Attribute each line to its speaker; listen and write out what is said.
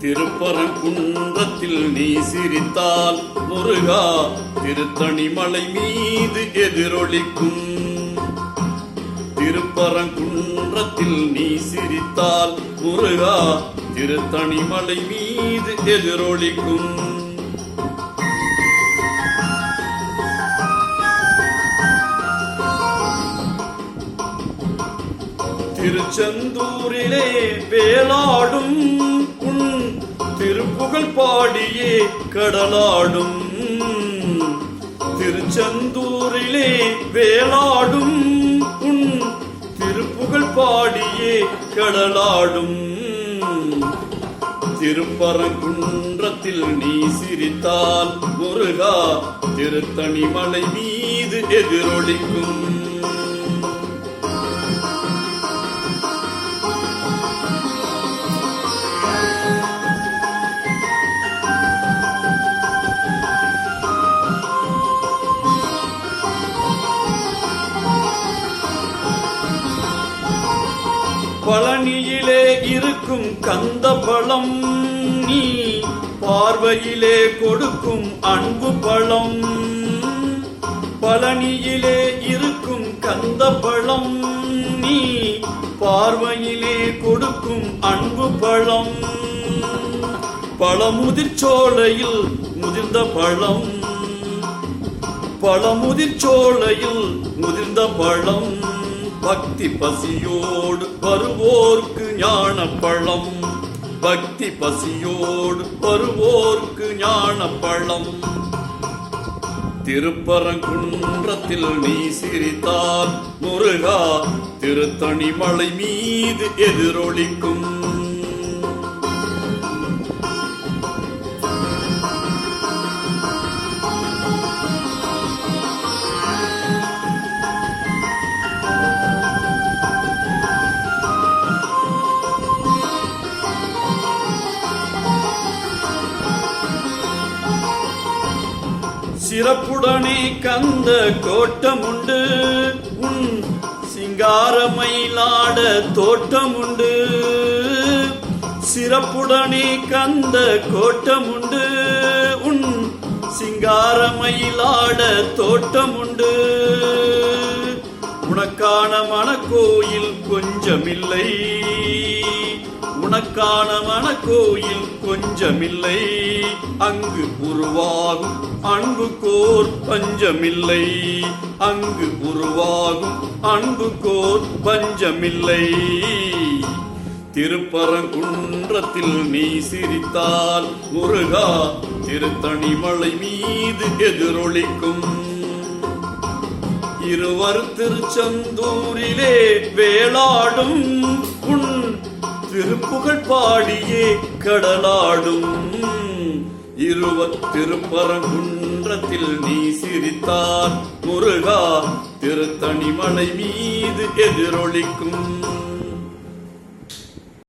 Speaker 1: திருப்பரங்குன்றத்தில் நீ சிரித்தால் முருகா திருத்தணி மலை மீது எதிரொலிக்கும். திருப்பரங்குன்றத்தில் நீ சிரித்தால் முருகா திருத்தணி மலை மீது எதிரொலிக்கும். திருச்செந்தூரிலே வேலாடும் உன் திருப்புகழ் பாடியே கடலாடும். திருச்செந்தூரிலே வேலாடும் உன் திருப்புகழ் பாடியே கடலாடும். திருப்பரங்குன்றத்தில் நீ சிரித்தால் முருகா திருத்தணி மலை மீது எதிரொலிக்கும். பழனியிலே இருக்கும் கந்த பழம் நீ பார்வையிலே கொடுக்கும் அன்பு பழம். பழனியிலே இருக்கும் கந்த பழம் நீ பார்வையிலே கொடுக்கும் அன்பு பழம். பழமுதிர்ச்சோலையில் முதிர்ந்த பழம். பழமுதிர்ச்சோலையில் முதிர்ந்த பழம். பக்தி பசியோடு வருவோர்க்கு ஞான பழம். பக்தி பசியோடு வருவோர்க்கு ஞான பழம். திருப்பரங்குன்றத்தில் நீ சிரித்தால் முருகா திருத்தணி மலை மீது எதிரொலிக்கும். சிறப்புடனே கந்த கோட்டமுண்டு உன் சிங்காரமயிலாட தோட்டமுண்டு. சிறப்புடனே கந்த கோட்டமுண்டு உன் சிங்காரமயிலாட தோட்டமுண்டு. உனக்கான மனக்கோயில் கொஞ்சமில்லை. உனக்கான மனக்கோயில் கொஞ்சமில்லை. அங்கு உருவாகும் அன்புக்கோர் பஞ்சமில்லை. அங்கு உருவாகும் அன்புக்கோர் பஞ்சமில்லை. திருப்பரங்குன்றத்தில் நீ சிரித்தால் முருகா திருத்தணி மலை மீது எதிரொலிக்கும். இருவர் திருச்செந்தூரிலே வேலாடும் உன் திருப்புகழ் பாடியே கடலாடும். இருவர் திருப்பரங்குன்றத்தில் நீ சிரித்தால் முருகா திருத்தணி மலை மீது எதிரொலிக்கும்.